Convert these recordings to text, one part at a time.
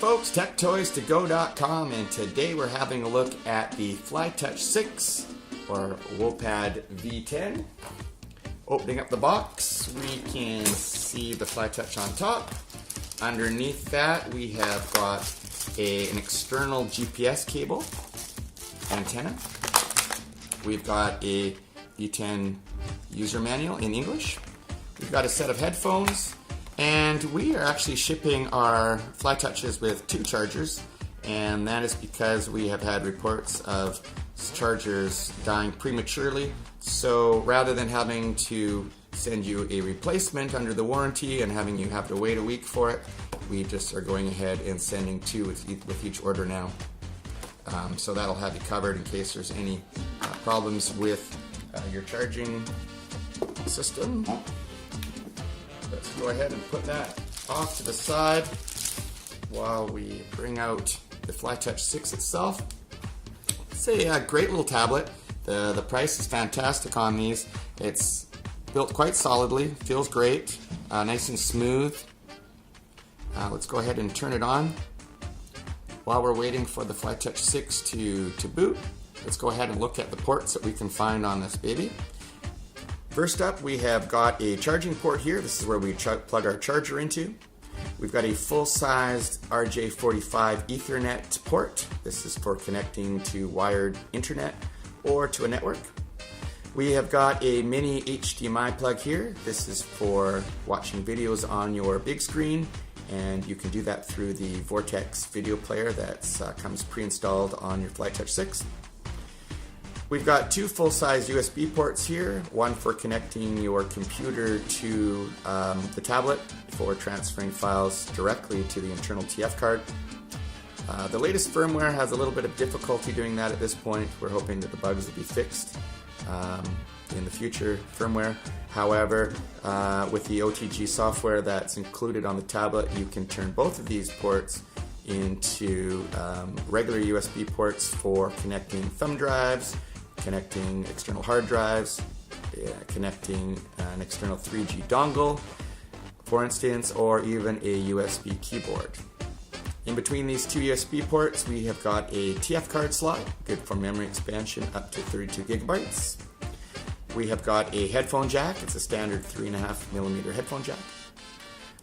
folks, TechToys2Go.com, and today we're having a look at the Flytouch 6 or Woolpad V10. Opening up the box, we can see the Flytouch on top. Underneath that, we have got an external GPS cable antenna. We've got a V10 user manual in English. We've got a set of headphones. And we are actually shipping our Flytouches with 2 chargers, and that is because we have had reports of chargers dying prematurely. So rather than having to send you a replacement under the warranty and having you have to wait a week for it, we just are going ahead and sending 2 with each order now. So that'll have you covered in case there's any problems with your charging system. Let's go ahead and put that off to the side while we bring out the Flytouch 6 itself. It's a great little tablet. The price is fantastic on these. It's built quite solidly, feels great, nice and smooth. Let's go ahead and turn it on. While we're waiting for the Flytouch 6 to boot, let's go ahead and look at the ports that we can find on this baby. First up, we have got a charging port here. This is where we plug our charger into. We've got a full-sized RJ45 Ethernet port. This is for connecting to wired internet or to a network. We have got a mini HDMI plug here. This is for watching videos on your big screen, and you can do that through the Vortex video player that comes pre-installed on your Flytouch 6. We've got 2 full-size USB ports here, one for connecting your computer to the tablet for transferring files directly to the internal TF card. The latest firmware has a little bit of difficulty doing that at this point. We're hoping that the bugs will be fixed in the future firmware. However, with the OTG software that's included on the tablet, you can turn both of these ports into regular USB ports for connecting thumb drives, connecting external hard drives, connecting an external 3G dongle, for instance, or even a USB keyboard. In between these 2 USB ports, we have got a TF card slot, good for memory expansion up to 32 gigabytes. We have got a headphone jack. It's a standard 3.5mm headphone jack.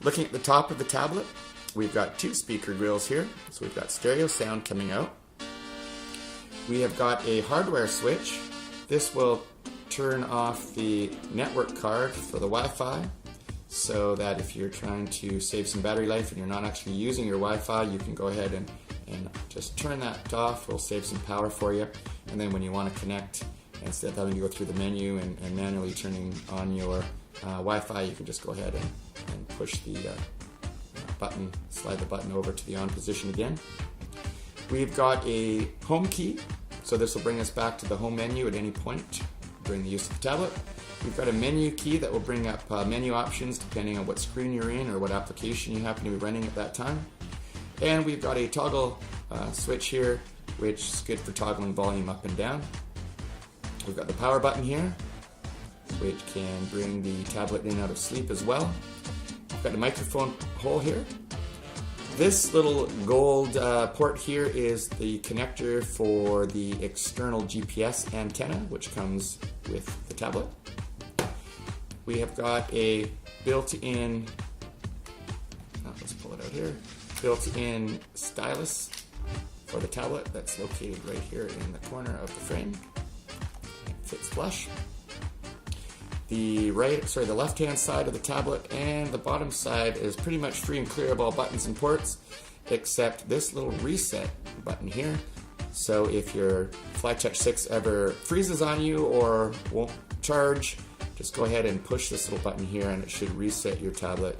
Looking at the top of the tablet, we've got 2 speaker grills here, so we've got stereo sound coming out. We have got a hardware switch. This will turn off the network card for the Wi-Fi, so that if you're trying to save some battery life and you're not actually using your Wi-Fi, you can go ahead and just turn that off. It'll save some power for you. And then when you want to connect, instead of having to go through the menu and manually turning on your Wi-Fi, you can just go ahead and push the button, slide the button over to the on position again. We've got a home key, so this will bring us back to the home menu at any point during the use of the tablet. We've got a menu key that will bring up menu options depending on what screen you're in or what application you happen to be running at that time. And we've got a toggle switch here, which is good for toggling volume up and down. We've got the power button here, which can bring the tablet in and out of sleep as well. We've got a microphone hole here. This little gold port here is the connector for the external GPS antenna, which comes with the tablet. We have got a built-in, let's pull it out here, built-in stylus for the tablet that's located right here in the corner of the frame. It fits flush. The left-hand side of the tablet and the bottom side is pretty much free and clear of all buttons and ports, except this little reset button here. So if your Flytouch 6 ever freezes on you or won't charge, just go ahead and push this little button here and it should reset your tablet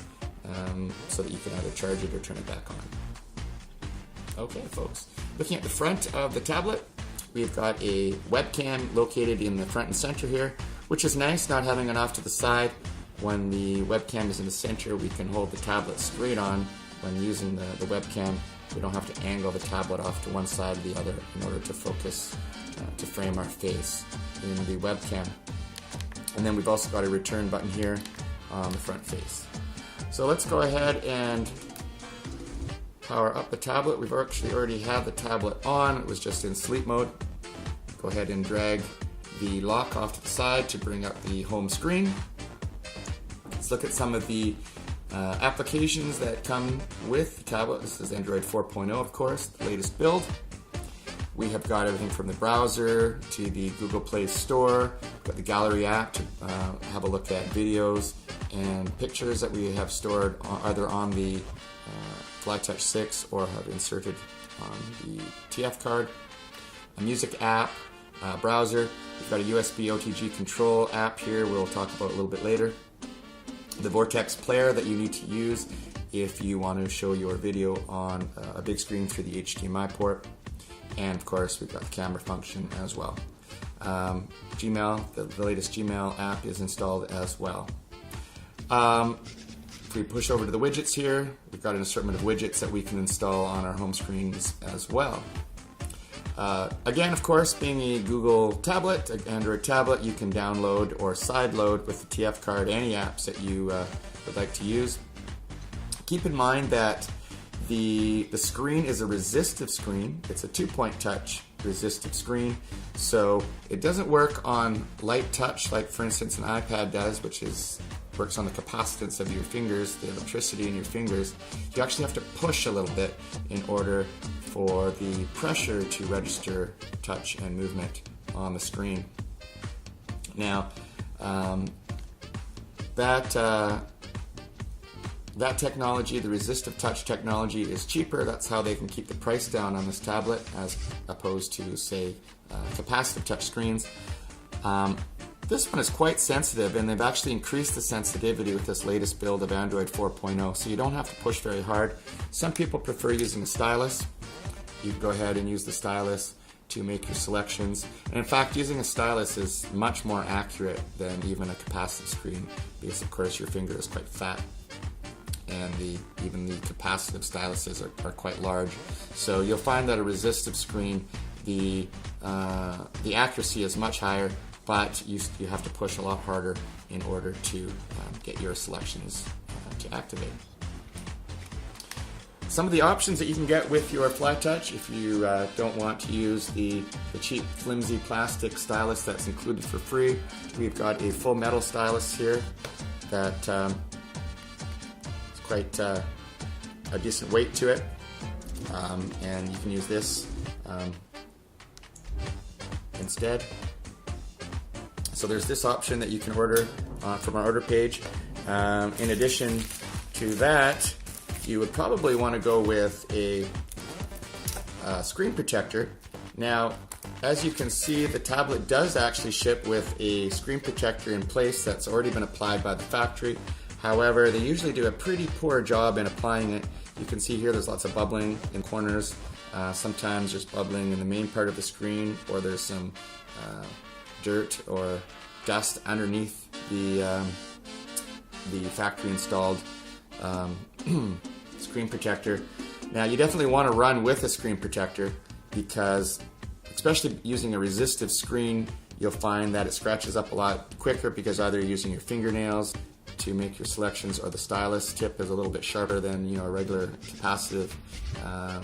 so that you can either charge it or turn it back on. Okay, folks. Looking at the front of the tablet, we've got a webcam located in the front and center here, which is nice, not having it off to the side. When the webcam is in the center, we can hold the tablet straight on. When using the webcam, we don't have to angle the tablet off to one side or the other in order to focus, to frame our face in the webcam. And then we've also got a return button here on the front face. So let's go ahead and power up the tablet. We've actually already had the tablet on. It was just in sleep mode. Go ahead and drag the lock off to the side to bring up the home screen. Let's look at some of the applications that come with the tablet. This is Android 4.0, of course, the latest build. We have got everything from the browser to the Google Play Store. We've got the Gallery app to have a look at videos and pictures that we have stored either on the Flytouch 6 or have inserted on the TF card. A music app, browser. We've got a USB OTG control app here we'll talk about a little bit later. The Vortex player that you need to use if you want to show your video on a big screen through the HDMI port. And of course, we've got the camera function as well. Gmail, the latest Gmail app is installed as well. If we push over to the widgets here, we've got an assortment of widgets that we can install on our home screens as well. Again, of course, being a Google tablet, an Android tablet, you can download or sideload with the TF card any apps that you would like to use. Keep in mind that the screen is a resistive screen. It's a 2-point touch resistive screen, so it doesn't work on light touch like, for instance, an iPad does, which works on the capacitance of your fingers, the electricity in your fingers. You actually have to push a little bit in order for the pressure to register touch and movement on the screen. Now, that technology, the resistive touch technology, is cheaper. That's how they can keep the price down on this tablet as opposed to, say, capacitive touch screens. This one is quite sensitive, and they've actually increased the sensitivity with this latest build of Android 4.0, so you don't have to push very hard. Some people prefer using a stylus. You can go ahead and use the stylus to make your selections. And in fact, using a stylus is much more accurate than even a capacitive screen because, of course, your finger is quite fat. And even the capacitive styluses are quite large. So you'll find that a resistive screen, the accuracy is much higher, but you have to push a lot harder in order to get your selections to activate. Some of the options that you can get with your Flytouch, if you don't want to use the cheap, flimsy plastic stylus that's included for free, we've got a full metal stylus here that quite a decent weight to it, and you can use this instead. So there's this option that you can order from our order page. In addition to that, you would probably want to go with a screen protector. Now, as you can see, the tablet does actually ship with a screen protector in place that's already been applied by the factory. However, they usually do a pretty poor job in applying it. You can see here there's lots of bubbling in corners. Sometimes there's bubbling in the main part of the screen, or there's some dirt or dust underneath the factory installed screen protector. Now, you definitely want to run with a screen protector because, especially using a resistive screen, you'll find that it scratches up a lot quicker because either you're using your fingernails to make your selections, or the stylus tip is a little bit sharper than a regular capacitive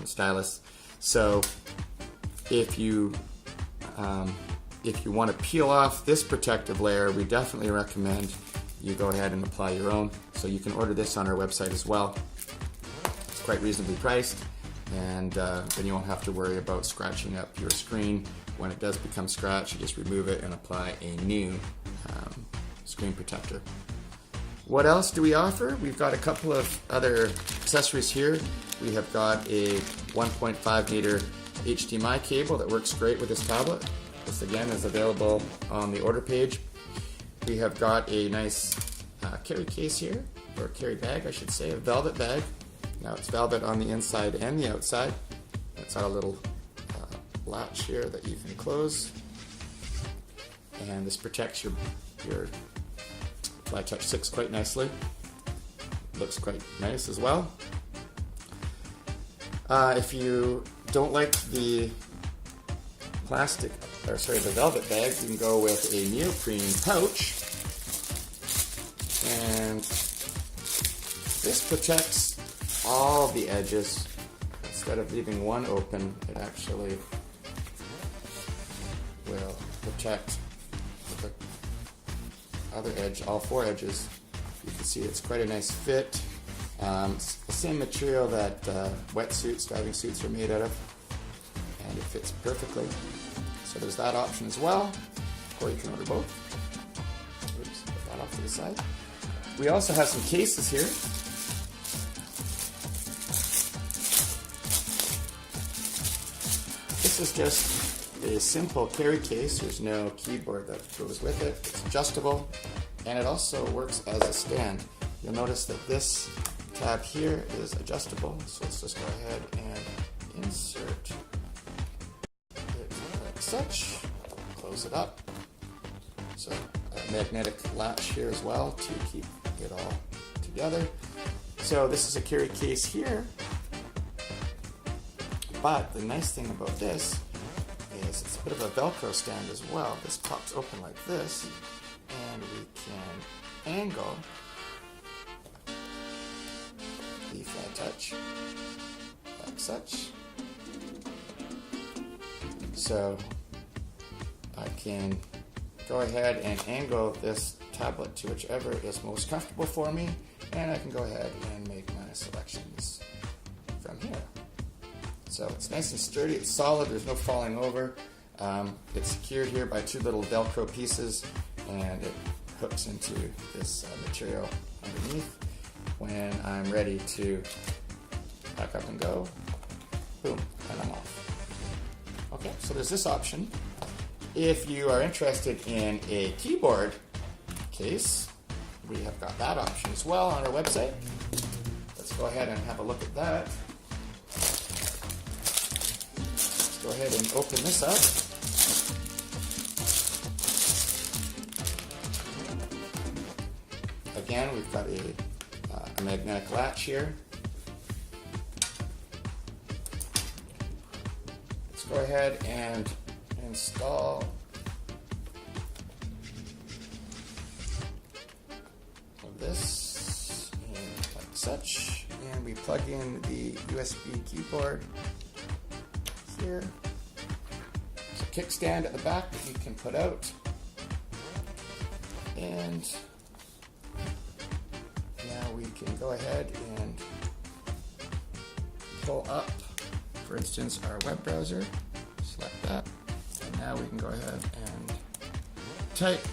stylus. So if you want to peel off this protective layer, we definitely recommend you go ahead and apply your own. So you can order this on our website as well. It's quite reasonably priced, and then you won't have to worry about scratching up your screen. When it does become scratched, you just remove it and apply a new screen protector. What else do we offer? We've got a couple of other accessories here. We have got a 1.5 meter HDMI cable that works great with this tablet. This again is available on the order page. We have got a nice carry case here, or carry bag I should say, a velvet bag. Now it's velvet on the inside and the outside. It's got a little latch here that you can close, and this protects your Flytouch 6 quite nicely. Looks quite nice as well. If you don't like the the velvet bag, you can go with a neoprene pouch, and this protects all the edges instead of leaving one open, it actually will protect the other edge, all four edges. You can see it's quite a nice fit. It's the same material that wetsuits, diving suits are made out of, and it fits perfectly. So there's that option as well, or you can order both. Oops, put that off to the side. We also have some cases here. This is just a simple carry case. There's no keyboard that goes with it. It's adjustable, and it also works as a stand. You'll notice that this tab here is adjustable, so let's just go ahead and insert it like such. Close it up. So a magnetic latch here as well to keep it all together. So this is a carry case here, but the nice thing about this is it's a bit of a Velcro stand as well. This pops open like this, and we can angle the Flytouch like such. So I can go ahead and angle this tablet to whichever is most comfortable for me, and I can go ahead and make my selections from here. So it's nice and sturdy, it's solid, there's no falling over. It's secured here by two little Velcro pieces, and it hooks into this material underneath. When I'm ready to pack up and go, boom, and I'm off. Okay, so there's this option. If you are interested in a keyboard case, we have got that option as well on our website. Let's go ahead and have a look at that. Let's go ahead and open this up. Again, we've got a magnetic latch here. Let's go ahead and install this like such, and we plug in the USB keyboard here. There's a kickstand at the back that you can put out, and now we can go ahead and pull up, for instance, our web browser. Select that. Now we can go ahead and type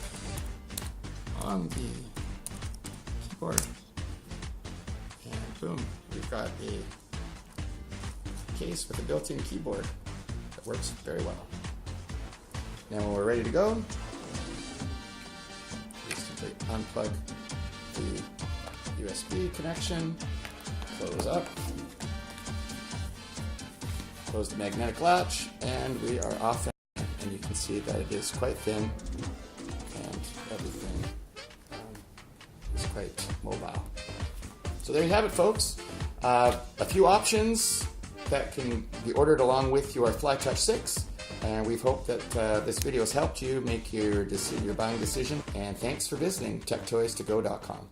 on the keyboard, and boom, we've got a case with a built-in keyboard that works very well. Now when we're ready to go, we simply unplug the USB connection, close up, close the magnetic latch, and we are off. And you can see that it is quite thin, and everything is quite mobile. So there you have it, folks. A few options that can be ordered along with your Flytouch 6, and we've hoped that this video has helped you make your buying decision. And thanks for visiting techtoys2go.com.